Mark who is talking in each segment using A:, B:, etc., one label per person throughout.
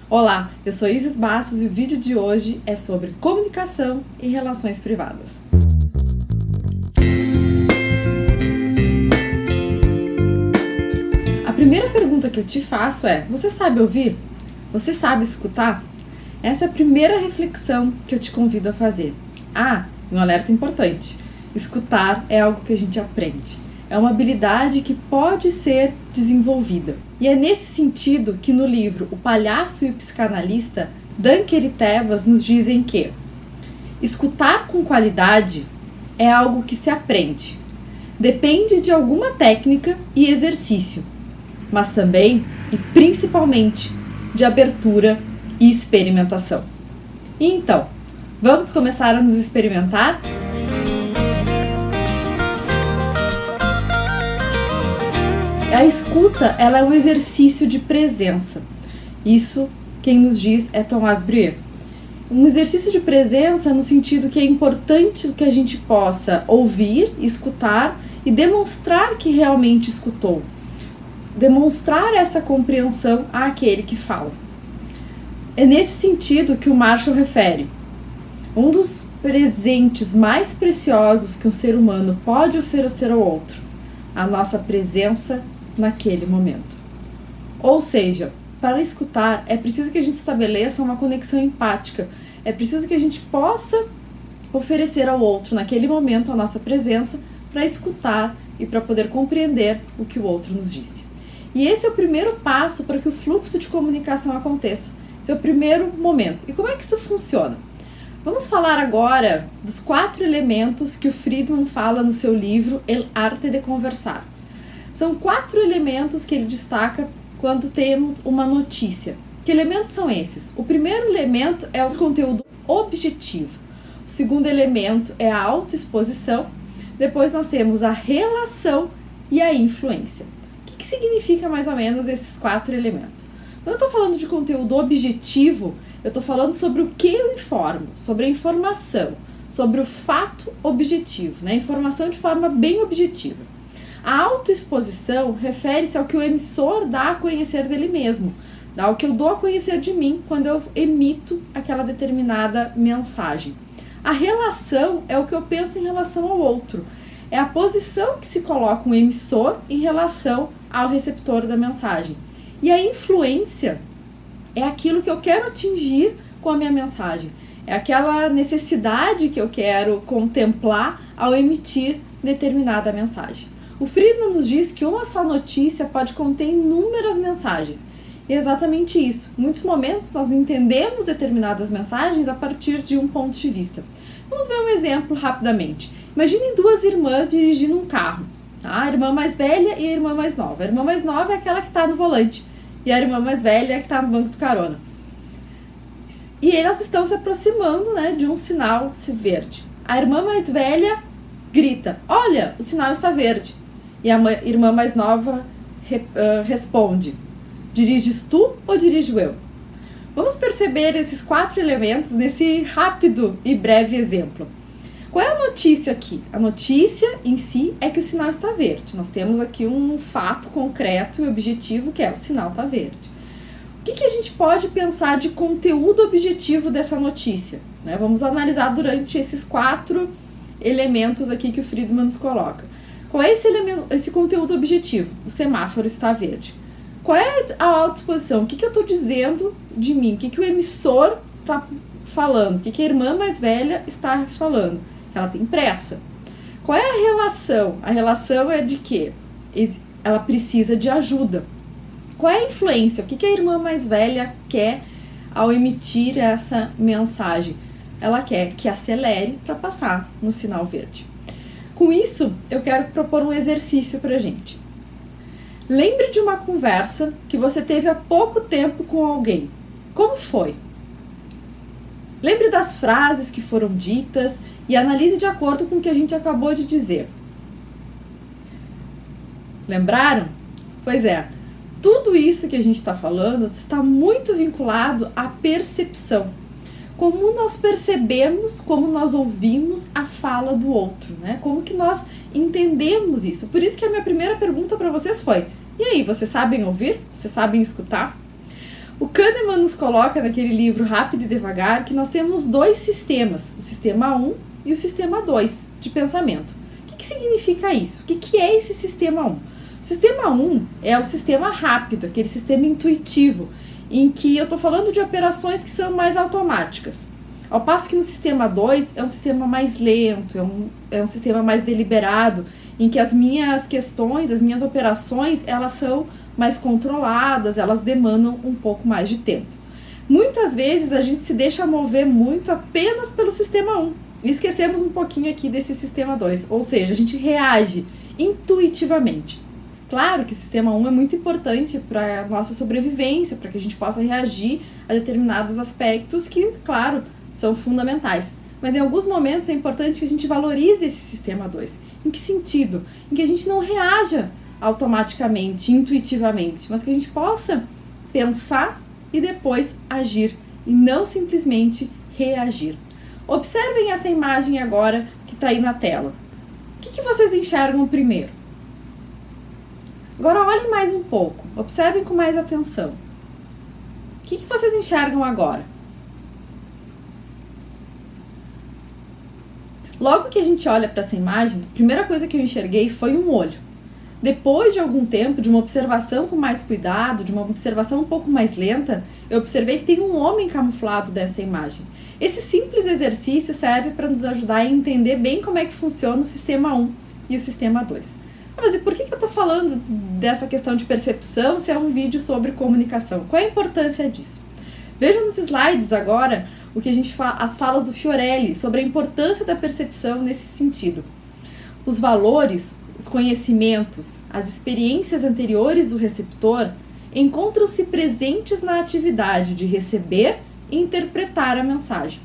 A: Olá, eu sou Isis Bastos e o vídeo de hoje é sobre comunicação e relações privadas. A primeira pergunta que eu te faço é: você sabe ouvir? Você sabe escutar? Essa é a primeira reflexão que eu te convido a fazer. Um alerta importante: escutar é algo que a gente aprende. É uma habilidade que pode ser desenvolvida. E é nesse sentido que no livro O Palhaço e o Psicanalista, Dunker e Tebas nos dizem que escutar com qualidade é algo que se aprende. Depende de alguma técnica e exercício, mas também e principalmente de abertura e experimentação. E então, vamos começar a nos experimentar? A escuta, ela é um exercício de presença. Isso, quem nos diz, é Thomas Breuer. Um exercício de presença no sentido que é importante que a gente possa ouvir, escutar e demonstrar que realmente escutou. Demonstrar essa compreensão àquele que fala. É nesse sentido que o Marshall refere. Um dos presentes mais preciosos que um ser humano pode oferecer ao outro, a nossa presença naquele momento. Ou seja, para escutar é preciso que a gente estabeleça uma conexão empática, é preciso que a gente possa oferecer ao outro naquele momento a nossa presença para escutar e para poder compreender o que o outro nos disse. E esse é o primeiro passo para que o fluxo de comunicação aconteça. Esse é o primeiro momento. E como é que isso funciona? Vamos falar agora dos 4 elementos que o Friedman fala no seu livro El Arte de Conversar. São 4 elementos que ele destaca quando temos uma notícia. Que elementos são esses? O primeiro elemento é o conteúdo objetivo. O segundo elemento é a autoexposição. Depois nós temos a relação e a influência. O que significa mais ou menos esses 4 elementos? Quando eu estou falando de conteúdo objetivo, eu estou falando sobre o que eu informo, sobre a informação, sobre o fato objetivo, né? Informação de forma bem objetiva. A autoexposição refere-se ao que o emissor dá a conhecer dele mesmo, ao que eu dou a conhecer de mim quando eu emito aquela determinada mensagem. A relação é o que eu penso em relação ao outro, é a posição que se coloca um emissor em relação ao receptor da mensagem. E a influência é aquilo que eu quero atingir com a minha mensagem, é aquela necessidade que eu quero contemplar ao emitir determinada mensagem. O Friedman nos diz que uma só notícia pode conter inúmeras mensagens. E é exatamente isso. Em muitos momentos nós entendemos determinadas mensagens a partir de um ponto de vista. Vamos ver um exemplo rapidamente. Imaginem 2 irmãs dirigindo um carro. A irmã mais velha e a irmã mais nova. A irmã mais nova é aquela que está no volante. E a irmã mais velha é a que está no banco de carona. E elas estão se aproximando, né, de um sinal verde. A irmã mais velha grita: olha, o sinal está verde. E a irmã mais nova responde: diriges tu ou dirijo eu? Vamos perceber esses 4 elementos nesse rápido e breve exemplo. Qual é a notícia aqui? A notícia em si é que o sinal está verde. Nós temos aqui um fato concreto e objetivo que é: o sinal está verde. O que a gente pode pensar de conteúdo objetivo dessa notícia? Né? Vamos analisar durante esses 4 elementos aqui que o Friedman nos coloca. Qual é esse conteúdo objetivo? O semáforo está verde. Qual é a autoexposição? O que eu estou dizendo de mim? O que o emissor está falando? O que a irmã mais velha está falando? Ela tem pressa. Qual é a relação? A relação é de que ela precisa de ajuda. Qual é a influência? O que a irmã mais velha quer ao emitir essa mensagem? Ela quer que acelere para passar no sinal verde. Com isso, eu quero propor um exercício para a gente. Lembre de uma conversa que você teve há pouco tempo com alguém. Como foi? Lembre das frases que foram ditas e analise de acordo com o que a gente acabou de dizer. Lembraram? Pois é, tudo isso que a gente está falando está muito vinculado à percepção. Como nós percebemos, como nós ouvimos a fala do outro, né? Como que nós entendemos isso. Por isso que a minha primeira pergunta para vocês foi: e aí, vocês sabem ouvir? Vocês sabem escutar? O Kahneman nos coloca naquele livro Rápido e Devagar que nós temos dois sistemas, o sistema 1 e o sistema 2 de pensamento. O que significa isso? O que é esse sistema 1? O sistema 1 é o sistema rápido, aquele sistema intuitivo, em que eu estou falando de operações que são mais automáticas. Ao passo que no sistema 2 é um sistema mais lento, é um sistema mais deliberado, em que as minhas questões, as minhas operações, elas são mais controladas, elas demandam um pouco mais de tempo. Muitas vezes a gente se deixa mover muito apenas pelo sistema 1 e esquecemos um pouquinho aqui desse sistema 2, ou seja, a gente reage intuitivamente. Claro que o sistema 1 é muito importante para a nossa sobrevivência, para que a gente possa reagir a determinados aspectos que, claro, são fundamentais. Mas em alguns momentos é importante que a gente valorize esse sistema 2. Em que sentido? Em que a gente não reaja automaticamente, intuitivamente, mas que a gente possa pensar e depois agir e não simplesmente reagir. Observem essa imagem agora que está aí na tela. O que vocês enxergam primeiro? Agora olhem mais um pouco, observem com mais atenção. O que vocês enxergam agora? Logo que a gente olha para essa imagem, a primeira coisa que eu enxerguei foi um olho. Depois de algum tempo, de uma observação com mais cuidado, de uma observação um pouco mais lenta, eu observei que tem um homem camuflado dessa imagem. Esse simples exercício serve para nos ajudar a entender bem como é que funciona o sistema 1 e o sistema 2. Mas e por que eu estou falando dessa questão de percepção se é um vídeo sobre comunicação? Qual é a importância disso? Vejam nos slides agora o que as falas do Fiorelli sobre a importância da percepção nesse sentido. Os valores, os conhecimentos, as experiências anteriores do receptor encontram-se presentes na atividade de receber e interpretar a mensagem.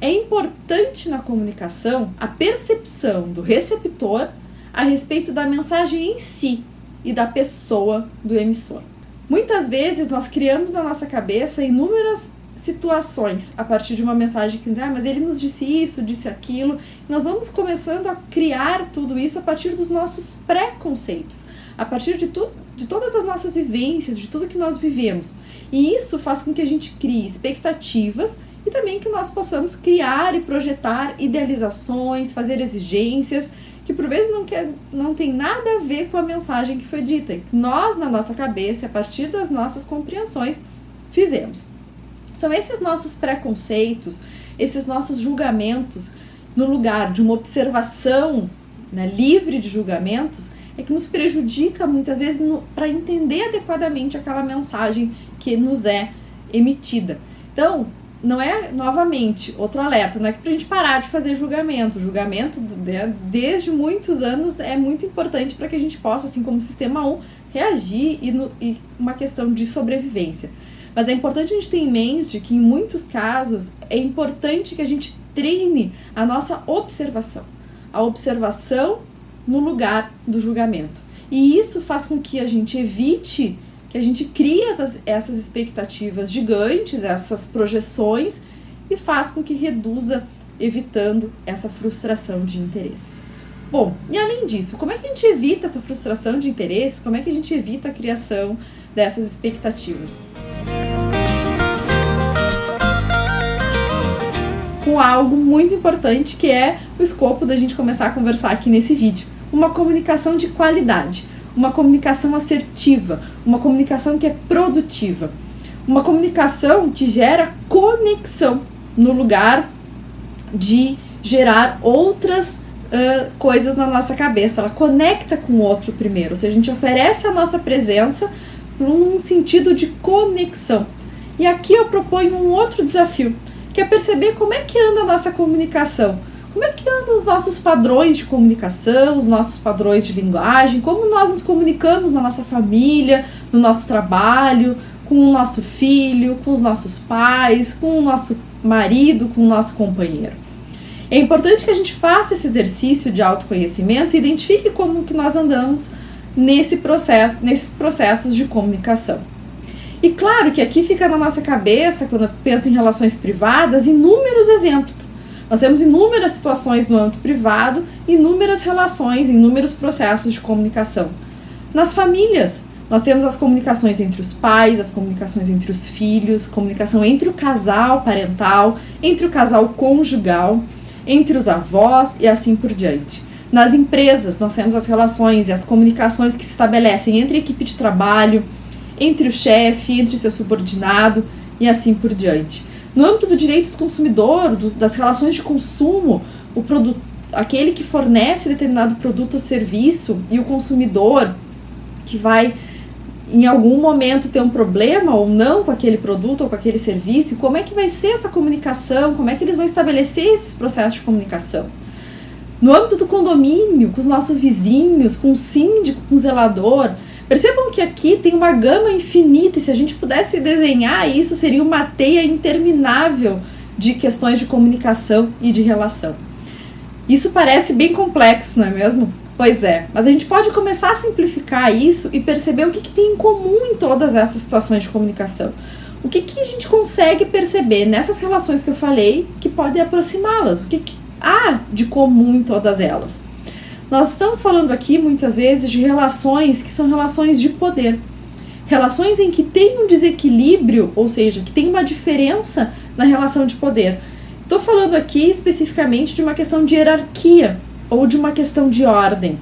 A: É importante na comunicação a percepção do receptor a respeito da mensagem em si e da pessoa do emissor. Muitas vezes nós criamos na nossa cabeça inúmeras situações a partir de uma mensagem que diz, mas ele nos disse isso, disse aquilo. Nós vamos começando a criar tudo isso a partir dos nossos preconceitos, a partir de todas as nossas vivências, de tudo que nós vivemos. E isso faz com que a gente crie expectativas e também que nós possamos criar e projetar idealizações, fazer exigências, que por vezes não tem nada a ver com a mensagem que foi dita. E nós, na nossa cabeça, a partir das nossas compreensões, fizemos. São esses nossos preconceitos, esses nossos julgamentos, no lugar de uma observação, né, livre de julgamentos, é que nos prejudica muitas vezes para entender adequadamente aquela mensagem que nos é emitida. Então, não é, novamente, outro alerta, não é que para a gente parar de fazer julgamento. O julgamento, desde muitos anos, é muito importante para que a gente possa, assim como o sistema 1, reagir e uma questão de sobrevivência. Mas é importante a gente ter em mente que, em muitos casos, é importante que a gente treine a nossa observação. A observação no lugar do julgamento. E isso faz com que a gente evite, que a gente crie essas expectativas gigantes, essas projeções, e faz com que reduza, evitando essa frustração de interesses. Bom, e além disso, como é que a gente evita essa frustração de interesses? Como é que a gente evita a criação dessas expectativas? Com algo muito importante, que é o escopo da gente começar a conversar aqui nesse vídeo. Uma comunicação de qualidade, uma comunicação assertiva, uma comunicação que é produtiva, uma comunicação que gera conexão no lugar de gerar outras coisas na nossa cabeça. Ela conecta com o outro primeiro, ou seja, a gente oferece a nossa presença num sentido de conexão. E aqui eu proponho um outro desafio, que é perceber como é que anda a nossa comunicação, como é que andam os nossos padrões de comunicação, os nossos padrões de linguagem, como nós nos comunicamos na nossa família, no nosso trabalho, com o nosso filho, com os nossos pais, com o nosso marido, com o nosso companheiro. É importante que a gente faça esse exercício de autoconhecimento e identifique como que nós andamos nesses processos de comunicação. E claro que aqui fica na nossa cabeça, quando eu penso em relações privadas, inúmeros exemplos. Nós temos inúmeras situações no âmbito privado, inúmeras relações, inúmeros processos de comunicação. Nas famílias, Nós temos as comunicações entre os pais, as comunicações entre os filhos, comunicação entre o casal parental, entre o casal conjugal, entre os avós e assim por diante. Nas empresas, nós temos as relações e as comunicações que se estabelecem entre a equipe de trabalho, entre o chefe, entre seu subordinado e assim por diante. No âmbito do direito do consumidor, das relações de consumo, aquele que fornece determinado produto ou serviço e o consumidor que vai em algum momento ter um problema ou não com aquele produto ou com aquele serviço, como é que vai ser essa comunicação, como é que eles vão estabelecer esses processos de comunicação. No âmbito do condomínio, com os nossos vizinhos, com o síndico, com o zelador, percebam que aqui tem uma gama infinita e se a gente pudesse desenhar isso, seria uma teia interminável de questões de comunicação e de relação. Isso parece bem complexo, não é mesmo? Pois é, mas a gente pode começar a simplificar isso e perceber o que tem em comum em todas essas situações de comunicação. O que a gente consegue perceber nessas relações que eu falei que pode aproximá-las? O que há de comum em todas elas? Nós estamos falando aqui muitas vezes de relações que são relações de poder. Relações em que tem um desequilíbrio, ou seja, que tem uma diferença na relação de poder. Estou falando aqui especificamente de uma questão de hierarquia ou de uma questão de ordem,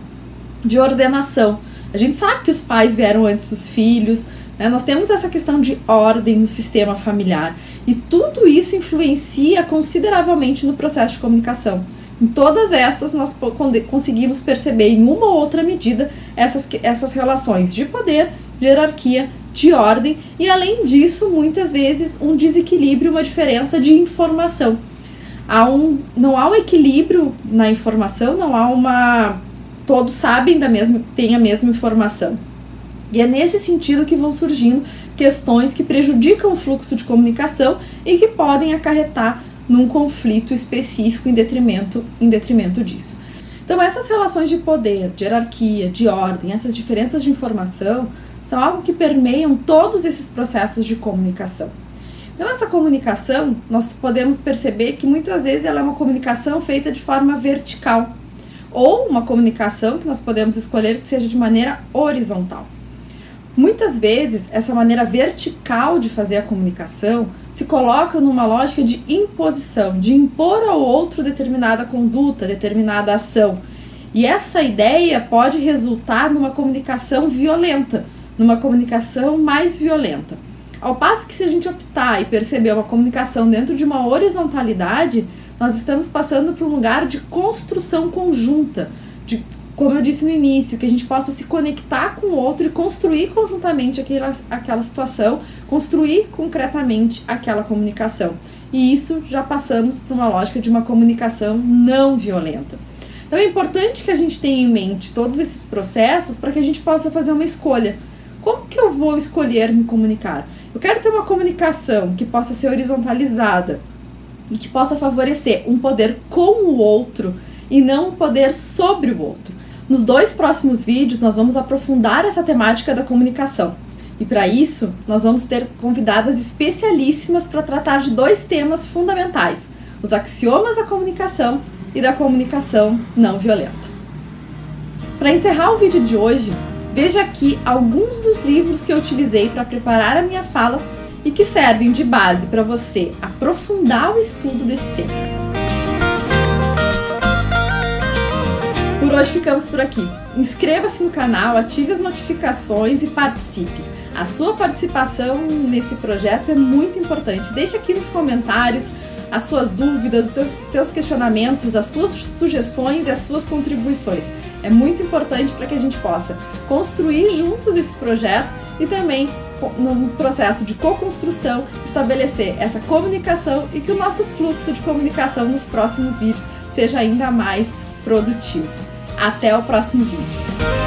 A: de ordenação. A gente sabe que os pais vieram antes dos filhos, né? Nós temos essa questão de ordem no sistema familiar e tudo isso influencia consideravelmente no processo de comunicação. Em todas essas nós conseguimos perceber em uma ou outra medida essas relações de poder, de hierarquia, de ordem e além disso muitas vezes um desequilíbrio, uma diferença de informação. Não há um equilíbrio na informação, todos sabem têm a mesma informação. E é nesse sentido que vão surgindo questões que prejudicam o fluxo de comunicação e que podem acarretar num conflito específico em detrimento disso. Então essas relações de poder, de hierarquia, de ordem, essas diferenças de informação são algo que permeiam todos esses processos de comunicação. Então essa comunicação, nós podemos perceber que muitas vezes ela é uma comunicação feita de forma vertical ou uma comunicação que nós podemos escolher que seja de maneira horizontal. Muitas vezes essa maneira vertical de fazer a comunicação se coloca numa lógica de imposição, de impor ao outro determinada conduta, determinada ação. E essa ideia pode resultar numa comunicação violenta, numa comunicação mais violenta. Ao passo que se a gente optar e perceber uma comunicação dentro de uma horizontalidade, nós estamos passando por um lugar de construção conjunta, como eu disse no início, que a gente possa se conectar com o outro e construir conjuntamente aquela situação, construir concretamente aquela comunicação. E isso já passamos por uma lógica de uma comunicação não violenta. Então é importante que a gente tenha em mente todos esses processos para que a gente possa fazer uma escolha. Como que eu vou escolher me comunicar? Eu quero ter uma comunicação que possa ser horizontalizada e que possa favorecer um poder com o outro e não um poder sobre o outro. Nos 2 próximos vídeos nós vamos aprofundar essa temática da comunicação. E para isso nós vamos ter convidadas especialíssimas para tratar de 2 temas fundamentais: os axiomas da comunicação e da comunicação não violenta. Para encerrar o vídeo de hoje, veja aqui alguns dos livros que eu utilizei para preparar a minha fala e que servem de base para você aprofundar o estudo desse tema. Por hoje ficamos por aqui. Inscreva-se no canal, ative as notificações e participe. A sua participação nesse projeto é muito importante. Deixe aqui nos comentários as suas dúvidas, os seus questionamentos, as suas sugestões e as suas contribuições. É muito importante para que a gente possa construir juntos esse projeto e também, no processo de co-construção, estabelecer essa comunicação e que o nosso fluxo de comunicação nos próximos vídeos seja ainda mais produtivo. Até o próximo vídeo!